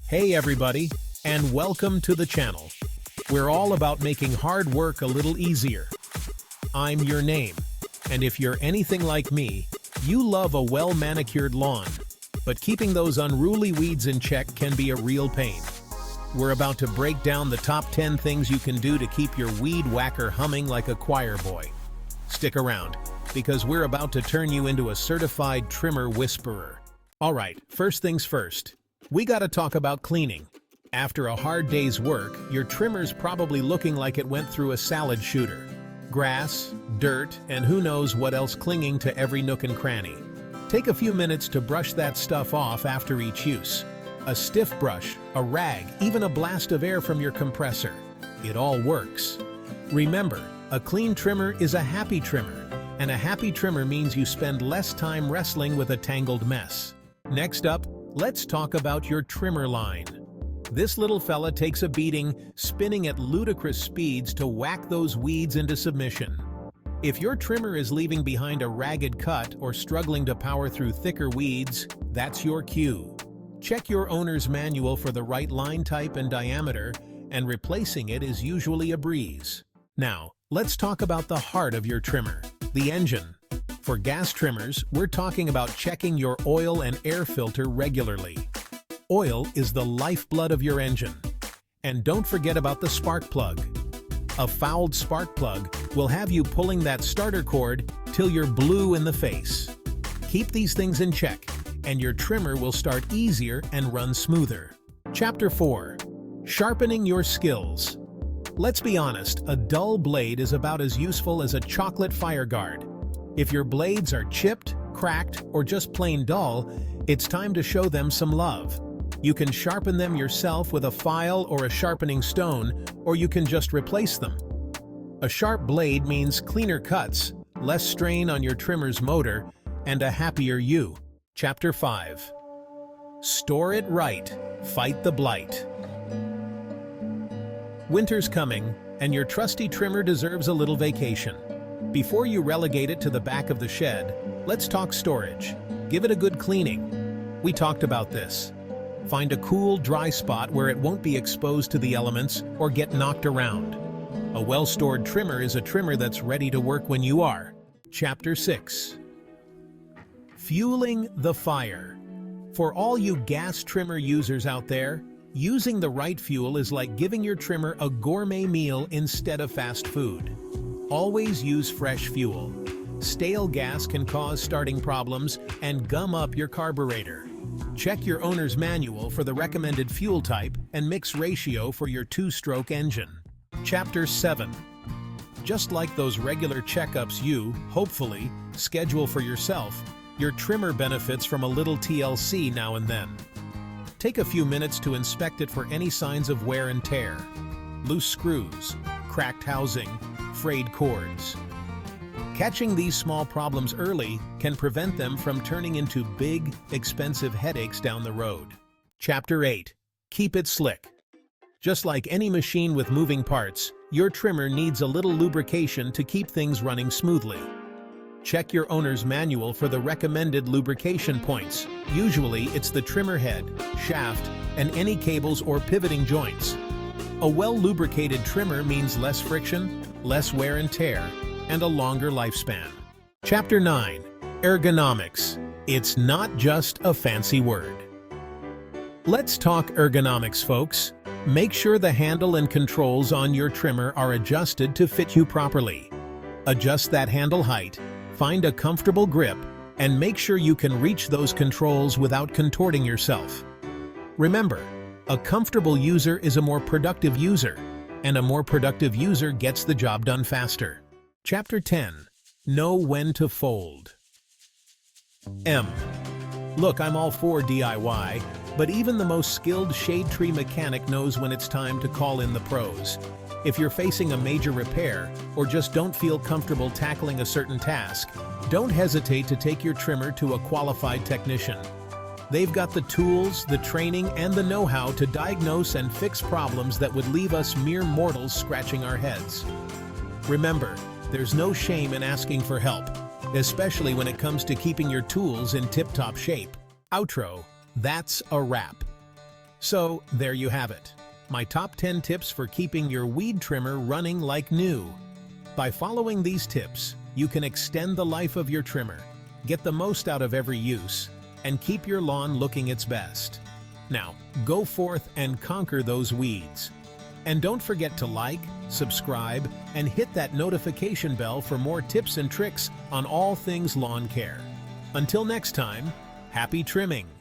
Hey everybody, and welcome to the channel. We're all about making hard work a little easier. I'm your name, and if you're anything like me, you love a well-manicured lawn, but keeping those unruly weeds in check can be a real pain. We're about to break down the top 10 things you can do to keep your weed whacker humming like a choir boy. Stick around, because we're about to turn you into a certified trimmer whisperer. Alright, first things first. We gotta talk about cleaning. After a hard day's work, your trimmer's probably looking like it went through a salad shooter. Grass, dirt, and who knows what else clinging to every nook and cranny. Take a few minutes to brush that stuff off after each use. A stiff brush, a rag, even a blast of air from your compressor. It all works. Remember, a clean trimmer is a happy trimmer, and a happy trimmer means you spend less time wrestling with a tangled mess. Next up, let's talk about your trimmer line. This little fella takes a beating, spinning at ludicrous speeds to whack those weeds into submission. If your trimmer is leaving behind a ragged cut or struggling to power through thicker weeds, that's your cue. Check your owner's manual for the right line type and diameter, and replacing it is usually a breeze. Now, let's talk about the heart of your trimmer, the engine. For gas trimmers, we're talking about checking your oil and air filter regularly. Oil is the lifeblood of your engine. And don't forget about the spark plug. A fouled spark plug will have you pulling that starter cord till you're blue in the face. Keep these things in check, and your trimmer will start easier and run smoother. Chapter 4. Sharpening your skills. Let's be honest, a dull blade is about as useful as a chocolate fire guard. If your blades are chipped, cracked, or just plain dull, it's time to show them some love. You can sharpen them yourself with a file or a sharpening stone, or you can just replace them. A sharp blade means cleaner cuts, less strain on your trimmer's motor, and a happier you. Chapter 5. Store it right. Fight the blight. Winter's coming, and your trusty trimmer deserves a little vacation. Before you relegate it to the back of the shed, let's talk storage. Give it a good cleaning. We talked about this. Find a cool, dry spot where it won't be exposed to the elements or get knocked around. A well-stored trimmer is a trimmer that's ready to work when you are. Chapter 6. Fueling the fire. For all you gas trimmer users out there, using the right fuel is like giving your trimmer a gourmet meal instead of fast food. Always use fresh fuel. Stale gas can cause starting problems and gum up your carburetor. Check your owner's manual for the recommended fuel type and mix ratio for your two-stroke engine. Chapter 7. Just like those regular checkups you, hopefully, schedule for yourself, your trimmer benefits from a little TLC now and then. Take a few minutes to inspect it for any signs of wear and tear. Loose screws, cracked housing, frayed cords. Catching these small problems early can prevent them from turning into big, expensive headaches down the road. Chapter 8. Keep it slick. Just like any machine with moving parts, your trimmer needs a little lubrication to keep things running smoothly. Check your owner's manual for the recommended lubrication points. Usually, it's the trimmer head, shaft, and any cables or pivoting joints. A well-lubricated trimmer means less friction, less wear and tear, and a longer lifespan. Chapter 9. Ergonomics. It's not just a fancy word. Let's talk ergonomics, folks. Make sure the handle and controls on your trimmer are adjusted to fit you properly. Adjust that handle height, find a comfortable grip, and make sure you can reach those controls without contorting yourself. Remember, a comfortable user is a more productive user, and a more productive user gets the job done faster. Chapter 10. Know when to fold. Look, I'm all for DIY, but even the most skilled shade tree mechanic knows when it's time to call in the pros. If you're facing a major repair, or just don't feel comfortable tackling a certain task, don't hesitate to take your trimmer to a qualified technician. They've got the tools, the training, and the know-how to diagnose and fix problems that would leave us mere mortals scratching our heads. Remember, there's no shame in asking for help, especially when it comes to keeping your tools in tip-top shape. Outro. That's a wrap. So, there you have it. My top 10 tips for keeping your weed trimmer running like new. By following these tips, you can extend the life of your trimmer, get the most out of every use, and keep your lawn looking its best. Now, go forth and conquer those weeds. And don't forget to like, subscribe, and hit that notification bell for more tips and tricks on all things lawn care. Until next time, happy trimming!